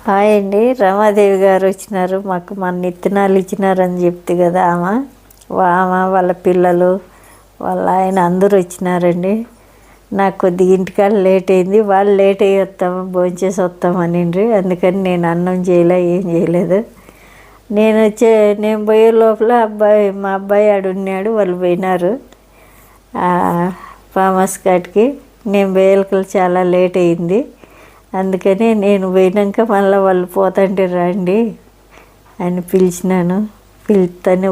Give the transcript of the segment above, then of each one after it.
Hi అండి. రమాదేవి గారు వచ్చినారు. మాకు మన ఇత్తనాలు ఇచ్చినారని చెప్తే కదా ఆమె వాళ్ళ పిల్లలు వాళ్ళ ఆయన అందరూ వచ్చినారండి. నాకు కొద్దిగా ఇంటికాడ లేట్ అయింది. వాళ్ళు లేట్ అయ్యి వస్తాము భోంచేసి వస్తామనిండ్రి. అందుకని నేను అన్నం చేయలే, ఏం చేయలేదు. నేను పోయే లోపల మా అబ్బాయి ఆడున్నాడు. వాళ్ళు పోయినారు ఫామ్ హౌస్ కాటికి. నేను పోయేలకల్లా చాలా లేట్ అయింది. అందుకని నేను పోయినాక మళ్ళీ వాళ్ళు పోతుంటే రండి అని పిలిచినాను. పిలుస్తూనే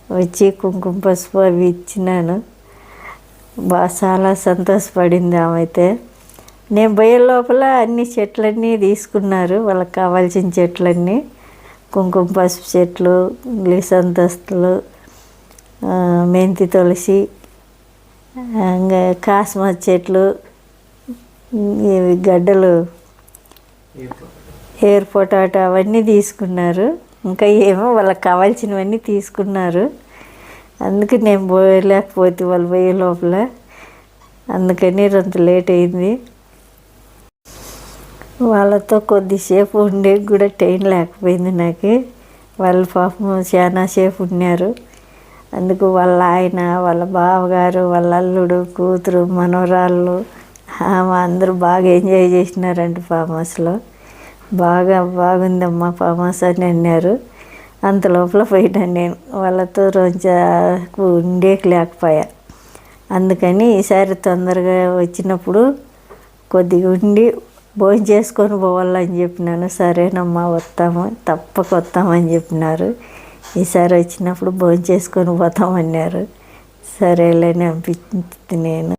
వచ్చి కుంకుమ పసుపు అవి ఇచ్చినాను. చాలా సంతోషపడింది ఆమె అయితే. నేను పోయే లోపల అన్ని చెట్లన్నీ తీసుకున్నారు, వాళ్ళకి కావాల్సిన చెట్లన్నీ. కుంకుమ పసుపు చెట్లు, లిసంతస్తులు, మెంతి తులసి, ఇంకా కాస్మస్ చెట్లు, ఇవి గడ్డలు, ఎయిర్ పొటాటో అవన్నీ తీసుకున్నారు. ఇంకా ఏమో వాళ్ళకి కావాల్సినవన్నీ తీసుకున్నారు. అందుకే నేను పోయలేకపోతే వాళ్ళు పోయే లోపల. అందుకని కొంత లేట్ అయింది. వాళ్ళతో కొద్దిసేపు ఉండే కూడా టైం లేకపోయింది నాకు. వాళ్ళు పాపం చాలా సేపు ఉన్నారు. అందుకు వాళ్ళ ఆయన, వాళ్ళ బావగారు, వాళ్ళ అల్లుడు, కూతురు, మనవరాళ్ళు అందరూ బాగా ఎంజాయ్ చేసినారండి ఫామ్ హౌస్లో. బాగుందమ్మా ఫామ్ హౌస్ అని అన్నారు. అంత లోపల పోయినాను నేను. వాళ్ళతో ఉండేకి లేకపోయా. అందుకని ఈసారి తొందరగా వచ్చినప్పుడు కొద్దిగా ఉండి భోజనం చేసుకొని పోవాలని చెప్పినాను. సరేనమ్మా వస్తాము, తప్పక వస్తామని చెప్పినారు. ఈసారి వచ్చినప్పుడు భోజనం చేసుకొని పోతామన్నారు. సరేలేని అనిపించింది. నేను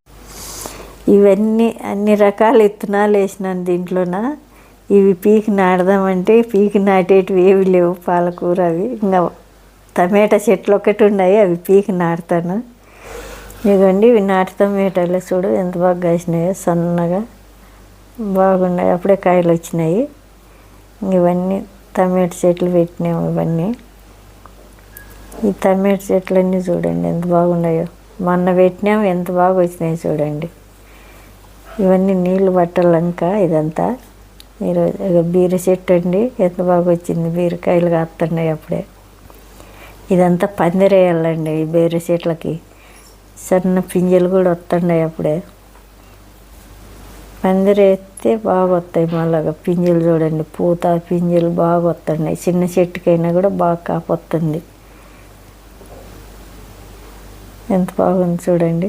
ఇవన్నీ అన్ని రకాల విత్తనాలు వేసినాను దీంట్లోన. ఇవి పీకి నాడదామంటే పీకి నాటేటివి ఏవి లేవు. పాలకూర అవి, ఇంకా టమాటా చెట్లు ఒకటి ఉన్నాయి, అవి పీకి నాటుతాను. ఇదిగోండి ఇవి నాటు టమాటాలు చూడు ఎంత బాగా కాసినాయో, సన్నగా బాగున్నాయి. అప్పుడే కాయలు వచ్చినాయి. ఇవన్నీ టమాటా చెట్లు పెట్టినాము. ఇవన్నీ ఈ టమాటా చెట్లన్నీ చూడండి ఎంత బాగున్నాయో. మొన్న పెట్టినాము, ఎంత బాగా వచ్చినాయి చూడండి. ఇవన్నీ నీళ్ళు పట్టాలంక ఇదంతా. మీరు బీర చెట్టు అండి, ఎంత బాగా వచ్చింది. బీరకాయలు కాస్తున్నాయి అప్పుడే. ఇదంతా పందిరేయాలండి ఈ బీర చెట్లకి. సన్న పింజలు కూడా వస్తున్నాయి అప్పుడే. పందిరేస్తే బాగా వస్తాయి. మళ్ళా పింజలు చూడండి, పూత పింజలు బాగా వస్తున్నాయి. చిన్న చెట్టుకైనా కూడా బాగా కాపొస్తుంది. ఎంత బాగుంది చూడండి.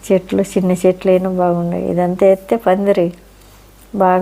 చెట్లు చిన్న చెట్లు అయినా బాగున్నాయి. ఇదంతా ఎత్తే పందిరి బాగా